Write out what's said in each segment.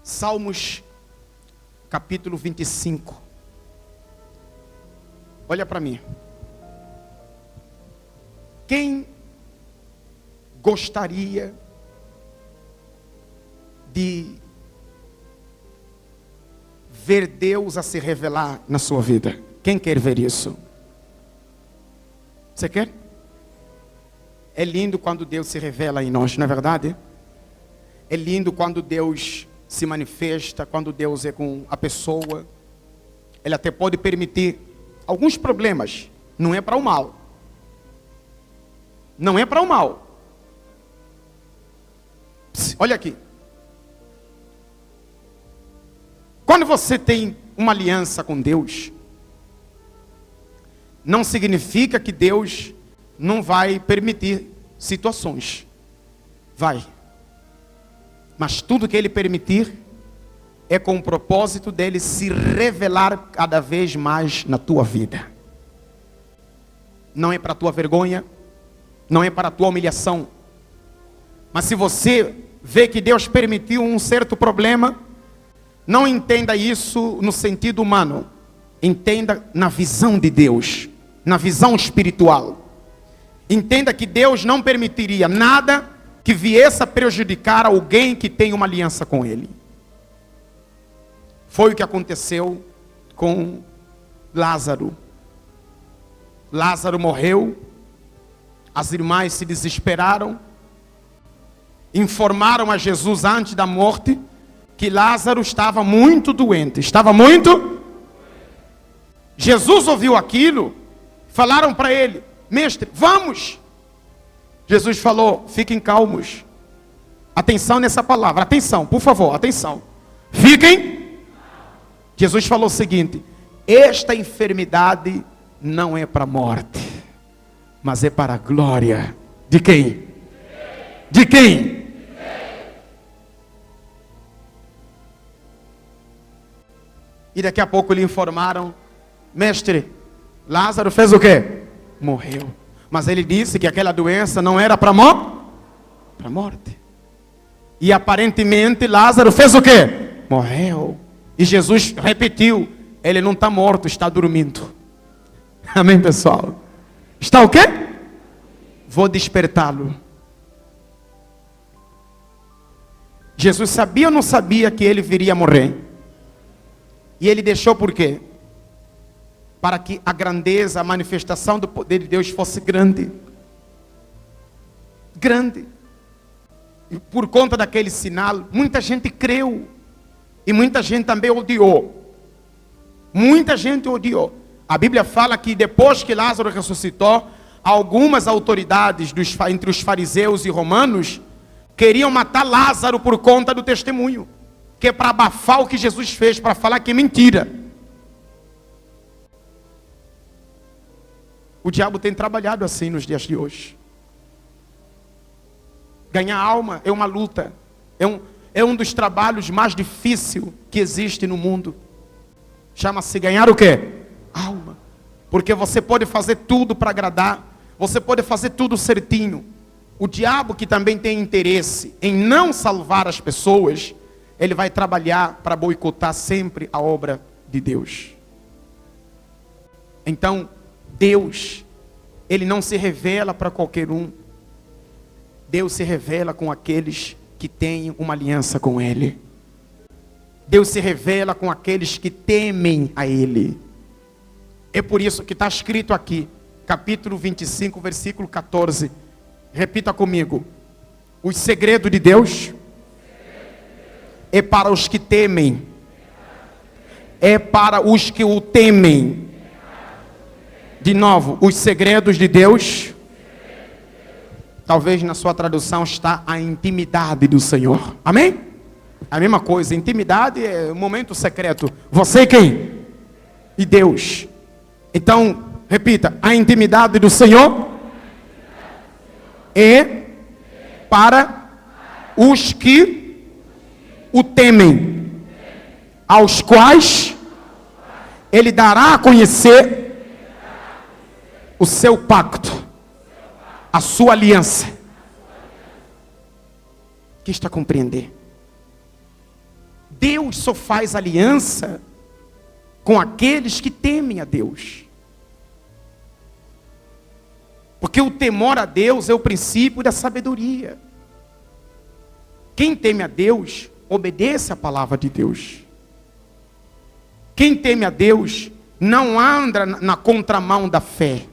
Salmos, capítulo 25. Olha para mim. Quem gostaria de ver Deus a se revelar na sua vida? Quem quer ver isso? Você quer? É lindo quando Deus se revela em nós, não é verdade? É lindo quando Deus se manifesta, quando Deus é com a pessoa. Ele até pode permitir alguns problemas. Não é para o mal. Não é para o mal. Olha aqui. Quando você tem uma aliança com Deus, não significa que Deus não vai permitir situações. Vai. Mas tudo que Ele permitir é com o propósito dele se revelar cada vez mais na tua vida. Não é para a tua vergonha, não é para a tua humilhação. Mas se você vê que Deus permitiu um certo problema, não entenda isso no sentido humano. Entenda na visão de Deus, na visão espiritual. Entenda que Deus não permitiria nada que viesse a prejudicar alguém que tem uma aliança com Ele. Foi o que aconteceu com Lázaro. Lázaro morreu, as irmãs se desesperaram, informaram a Jesus antes da morte que Lázaro estava muito doente. Estava muito? Jesus ouviu aquilo, falaram para ele: mestre, vamos. Jesus falou: fiquem calmos. Atenção nessa palavra, atenção, por favor, atenção. Fiquem. Jesus falou o seguinte: esta enfermidade não é para a morte, mas é para a glória. De quem? De quem? E daqui a pouco lhe informaram: mestre, Lázaro fez o quê? Morreu. Mas ele disse que aquela doença não era para a morte. E aparentemente Lázaro fez o quê? Morreu. E Jesus repetiu: ele não está morto, está dormindo. Amém, pessoal? Está o quê? Vou despertá-lo. Jesus sabia ou não sabia que ele viria morrer? E ele deixou por quê? Para que a grandeza, a manifestação do poder de Deus fosse grande. Grande. E por conta daquele sinal, muita gente creu. E muita gente também odiou. Muita gente odiou. A Bíblia fala que depois que Lázaro ressuscitou, algumas autoridades entre os fariseus e romanos queriam matar Lázaro por conta do testemunho. Que é para abafar o que Jesus fez, para falar que é mentira. O diabo tem trabalhado assim nos dias de hoje. Ganhar alma é uma luta. É um dos trabalhos mais difíceis que existe no mundo. Chama-se ganhar o quê? Alma. Porque você pode fazer tudo para agradar. Você pode fazer tudo certinho. O diabo, que também tem interesse em não salvar as pessoas, ele vai trabalhar para boicotar sempre a obra de Deus. Então, Deus, Ele não se revela para qualquer um. Deus se revela com aqueles que têm uma aliança com Ele. Deus se revela com aqueles que temem a Ele. É por isso que está escrito aqui, capítulo 25, versículo 14. Repita comigo: o segredo de Deus é para os que temem. É para os que o temem. De novo, os segredos de Deus. Talvez na sua tradução está a intimidade do Senhor. Amém? A mesma coisa, intimidade é um momento secreto. Você e quem? E Deus. Então, repita: a intimidade do Senhor é para os que o temem, aos quais Ele dará a conhecer o seu pacto, a sua aliança. Que está a compreender? Deus só faz aliança com aqueles que temem a Deus. Porque o temor a Deus é o princípio da sabedoria. Quem teme a Deus, obedece a palavra de Deus. Quem teme a Deus, não anda na contramão da fé.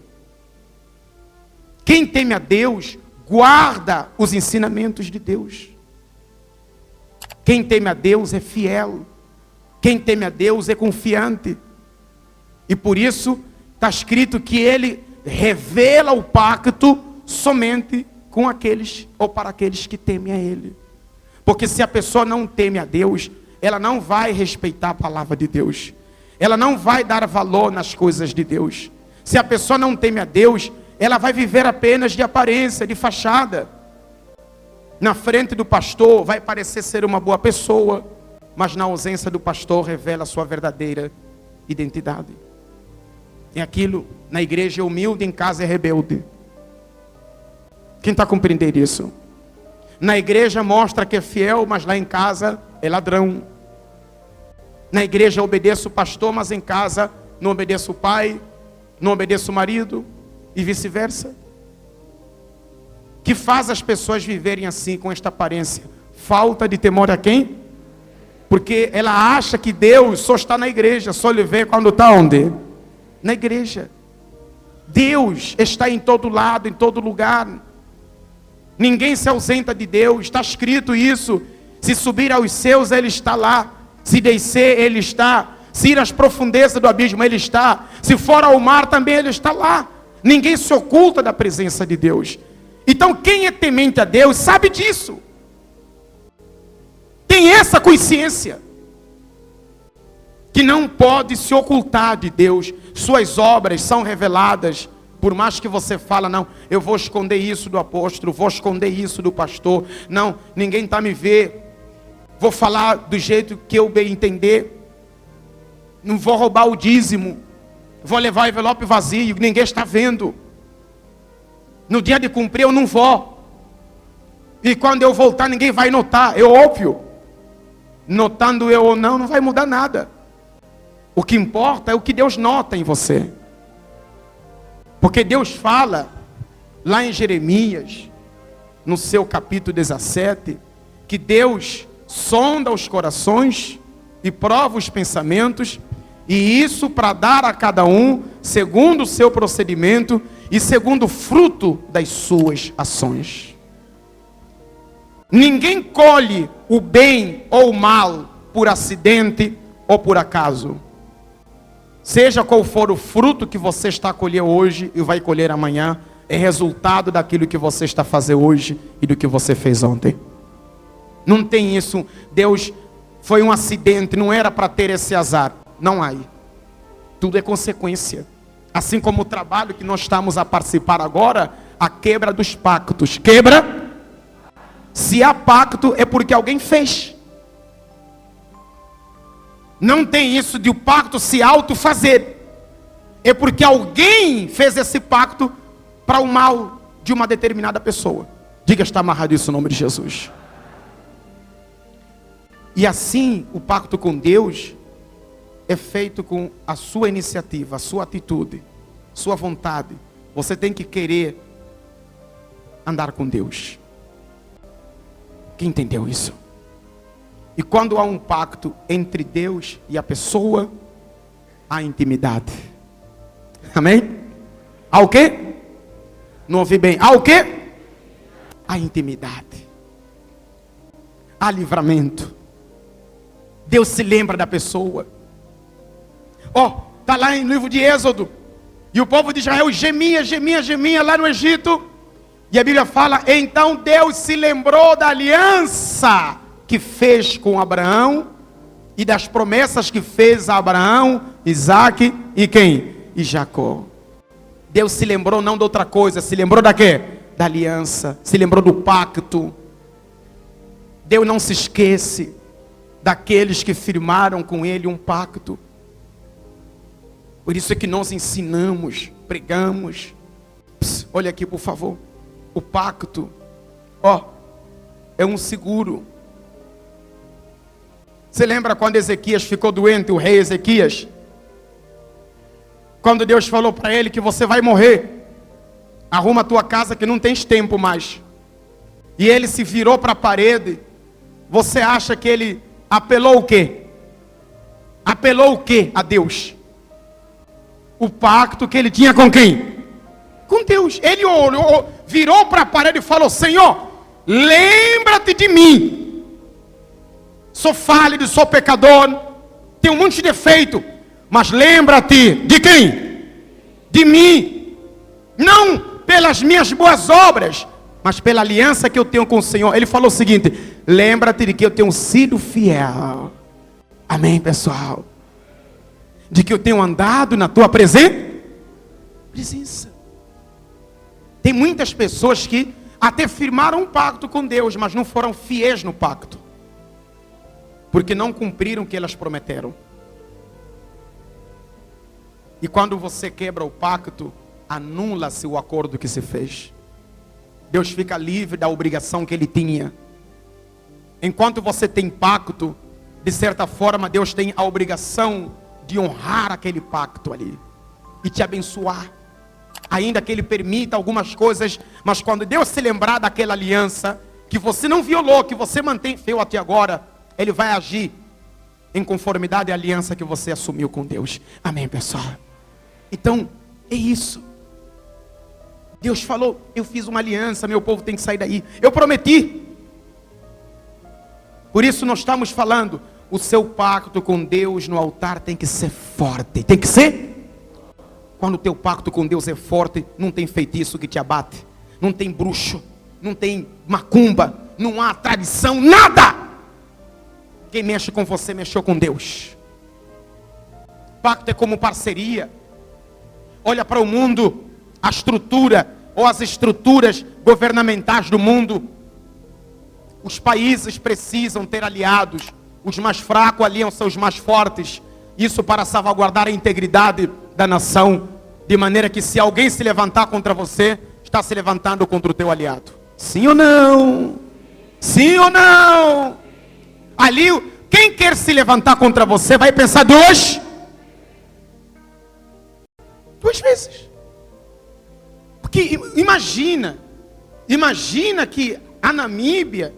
Quem teme a Deus, guarda os ensinamentos de Deus. Quem teme a Deus é fiel. Quem teme a Deus é confiante. E por isso está escrito que Ele revela o pacto somente com aqueles ou para aqueles que temem a Ele. Porque se a pessoa não teme a Deus, ela não vai respeitar a palavra de Deus. Ela não vai dar valor nas coisas de Deus. Se a pessoa não teme a Deus, ela vai viver apenas de aparência, de fachada. Na frente do pastor vai parecer ser uma boa pessoa, mas na ausência do pastor revela a sua verdadeira identidade. É aquilo, na igreja é humilde, em casa é rebelde. Quem está compreendendo isso? Na igreja mostra que é fiel, mas lá em casa é ladrão. Na igreja obedeço o pastor, mas em casa não obedeço o pai, não obedeço o marido e vice-versa. Que faz as pessoas viverem assim, com esta aparência? Falta de temor a quem? Porque ela acha que Deus só está na igreja, só lhe vê quando está onde? Na igreja. Deus está em todo lado, em todo lugar. Ninguém se ausenta de Deus, está escrito isso. Se subir aos céus, Ele está lá. Se descer, Ele está. Se ir às profundezas do abismo, Ele está. Se for ao mar, também Ele está lá. Ninguém se oculta da presença de Deus. Então quem é temente a Deus sabe disso. Tem essa consciência. Que não pode se ocultar de Deus. Suas obras são reveladas. Por mais que você fala, não, eu vou esconder isso do apóstolo, vou esconder isso do pastor. Não, ninguém está me vendo. Vou falar do jeito que eu bem entender. Não vou roubar o dízimo. Vou levar o envelope vazio, ninguém está vendo. No dia de cumprir eu não vou. E quando eu voltar ninguém vai notar, é óbvio. Notando eu ou não, não vai mudar nada. O que importa é o que Deus nota em você. Porque Deus fala, lá em Jeremias, no seu capítulo 17, que Deus sonda os corações e prova os pensamentos, e isso para dar a cada um, segundo o seu procedimento e segundo o fruto das suas ações. Ninguém colhe o bem ou o mal por acidente ou por acaso. Seja qual for o fruto que você está a colher hoje e vai colher amanhã, é resultado daquilo que você está a fazer hoje e do que você fez ontem. Não tem isso, Deus foi um acidente, não era para ter esse azar. Não há. Tudo é consequência. Assim como o trabalho que nós estamos a participar agora, a quebra dos pactos. Quebra? Se há pacto é porque alguém fez. Não tem isso de o pacto se autofazer. É porque alguém fez esse pacto para o mal de uma determinada pessoa. Diga, está amarrado isso no nome de Jesus. E assim, o pacto com Deus é feito com a sua iniciativa, a sua atitude, sua vontade. Você tem que querer andar com Deus. Quem entendeu isso? E quando há um pacto entre Deus e a pessoa, há intimidade. Amém? Há o quê? Não ouvi bem. Há o quê? Há intimidade. Há livramento. Deus se lembra da pessoa. Está lá no livro de Êxodo. E o povo de Israel gemia, gemia, gemia lá no Egito. E a Bíblia fala, então Deus se lembrou da aliança que fez com Abraão e das promessas que fez a Abraão, Isaac e quem? E Jacó. Deus se lembrou não de outra coisa, se lembrou da quê? Da aliança, se lembrou do pacto. Deus não se esquece daqueles que firmaram com Ele um pacto. Por isso é que nós ensinamos, pregamos. Olha aqui por favor. O pacto, é um seguro. Você lembra quando Ezequias ficou doente, o rei Ezequias? Quando Deus falou para ele que você vai morrer. Arruma a tua casa que não tens tempo mais. E ele se virou para a parede. Você acha que ele apelou o quê? Apelou o quê a Deus? O pacto que ele tinha com quem? Com Deus. Ele olhou, virou para a parede e falou: Senhor, lembra-te de mim. Sou falho, sou pecador, tenho um monte de defeito, mas lembra-te de quem? De mim. Não pelas minhas boas obras, mas pela aliança que eu tenho com o Senhor. Ele falou o seguinte: lembra-te de que eu tenho sido fiel. Amém, pessoal? De que eu tenho andado na tua presença. Tem muitas pessoas que até firmaram um pacto com Deus, mas não foram fiéis no pacto, porque não cumpriram o que elas prometeram. E quando você quebra o pacto, anula-se o acordo que se fez. Deus fica livre da obrigação que ele tinha. Enquanto você tem pacto, de certa forma Deus tem a obrigação de honrar aquele pacto ali e te abençoar, ainda que ele permita algumas coisas. Mas quando Deus se lembrar daquela aliança que você não violou, que você mantém fiel até agora, ele vai agir em conformidade à aliança que você assumiu com Deus. Amém, pessoal? Então, é isso. Deus falou: eu fiz uma aliança, meu povo tem que sair daí. Eu prometi. Por isso nós estamos falando, o seu pacto com Deus no altar tem que ser forte. Tem que ser. Quando o teu pacto com Deus é forte, não tem feitiço que te abate, não tem bruxo, não tem macumba, não há tradição, nada. Quem mexe com você, mexeu com Deus. Pacto é como parceria. Olha para o mundo, a estrutura, ou as estruturas governamentais do mundo. Os países precisam ter aliados. Os mais fracos aliam-se aos mais fortes. Isso para salvaguardar a integridade da nação. De maneira que se alguém se levantar contra você, está se levantando contra o teu aliado. Sim ou não? Sim ou não? Ali, quem quer se levantar contra você vai pensar duas vezes. Porque imagina que a Namíbia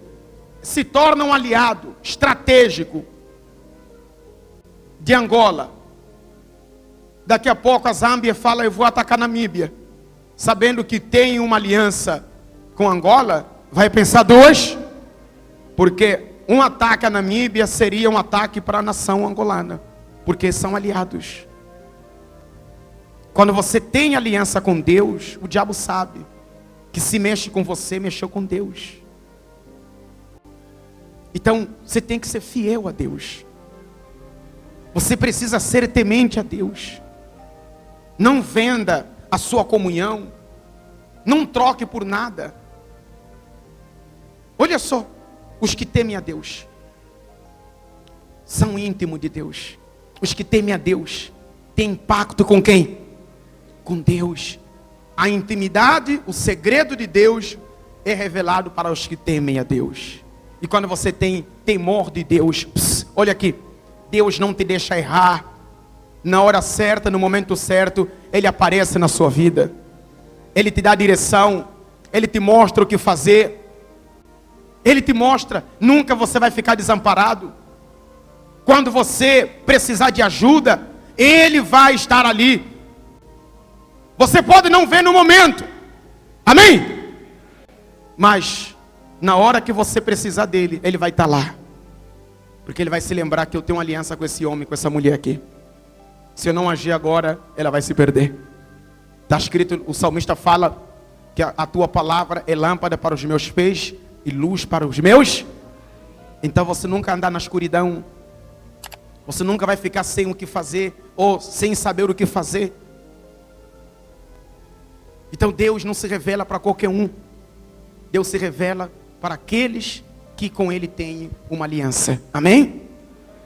se torna um aliado estratégico de Angola. Daqui a pouco a Zâmbia fala: eu vou atacar a Namíbia. Sabendo que tem uma aliança com Angola, vai pensar duas. Porque um ataque à Namíbia seria um ataque para a nação angolana. Porque são aliados. Quando você tem aliança com Deus, o diabo sabe que se mexe com você, mexeu com Deus. Então, você tem que ser fiel a Deus. Você precisa ser temente a Deus. Não venda a sua comunhão. Não troque por nada. Olha só, os que temem a Deus são íntimos de Deus. Os que temem a Deus têm pacto com quem? Com Deus. A intimidade, o segredo de Deus é revelado para os que temem a Deus. E quando você tem temor de Deus, olha aqui, Deus não te deixa errar. Na hora certa, no momento certo, Ele aparece na sua vida. Ele te dá direção. Ele te mostra o que fazer. Ele te mostra, nunca você vai ficar desamparado. Quando você precisar de ajuda, Ele vai estar ali. Você pode não ver no momento, amém? Mas na hora que você precisar dele, Ele vai estar lá. Porque Ele vai se lembrar que eu tenho uma aliança com esse homem, com essa mulher aqui. Se eu não agir agora, ela vai se perder. Está escrito, o salmista fala que a tua palavra é lâmpada para os meus pés e luz para os meus. Então você nunca andar na escuridão. Você nunca vai ficar sem o que fazer ou sem saber o que fazer. Então Deus não se revela para qualquer um. Deus se revela para aqueles que com Ele têm uma aliança. Amém?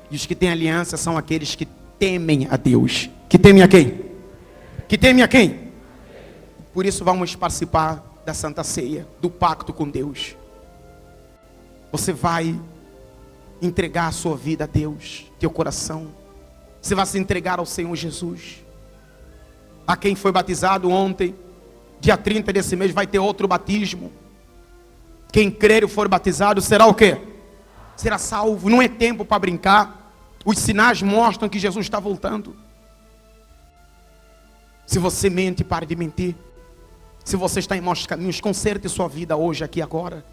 E os que têm aliança são aqueles que temem a Deus. Que temem a quem? Que temem a quem? Por isso vamos participar da Santa Ceia, do pacto com Deus. Você vai entregar a sua vida a Deus, teu coração. Você vai se entregar ao Senhor Jesus. A quem foi batizado ontem, dia 30 desse mês, vai ter outro batismo. Quem crer e for batizado será o quê? Será salvo. Não é tempo para brincar. Os sinais mostram que Jesus está voltando. Se você mente, pare de mentir. Se você está em maus caminhos, conserte sua vida hoje, aqui, agora.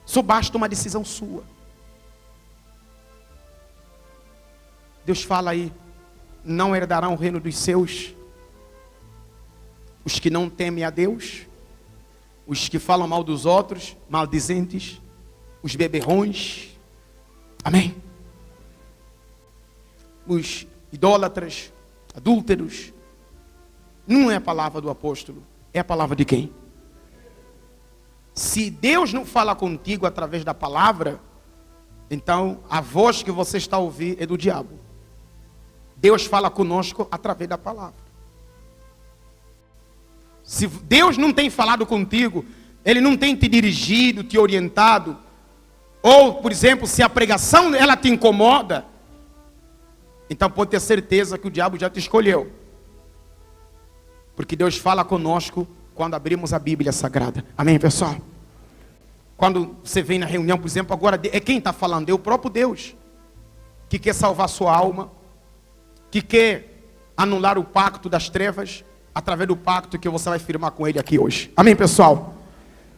Só basta uma decisão sua. Deus fala aí: não herdarão o reino dos seus os que não temem a Deus, os que falam mal dos outros, maldizentes, os beberrões, amém? Os idólatras, adúlteros. Não é a palavra do apóstolo, é a palavra de quem? Se Deus não fala contigo através da palavra, então a voz que você está a ouvir é do diabo. Deus fala conosco através da palavra. Se Deus não tem falado contigo, Ele não tem te dirigido, te orientado, ou, por exemplo, se a pregação ela te incomoda, então pode ter certeza que o diabo já te escolheu. Porque Deus fala conosco quando abrimos a Bíblia Sagrada. Amém, pessoal? Quando você vem na reunião, por exemplo, agora é quem está falando? É o próprio Deus, que quer salvar sua alma, que quer anular o pacto das trevas, através do pacto que você vai firmar com Ele aqui hoje. Amém, pessoal?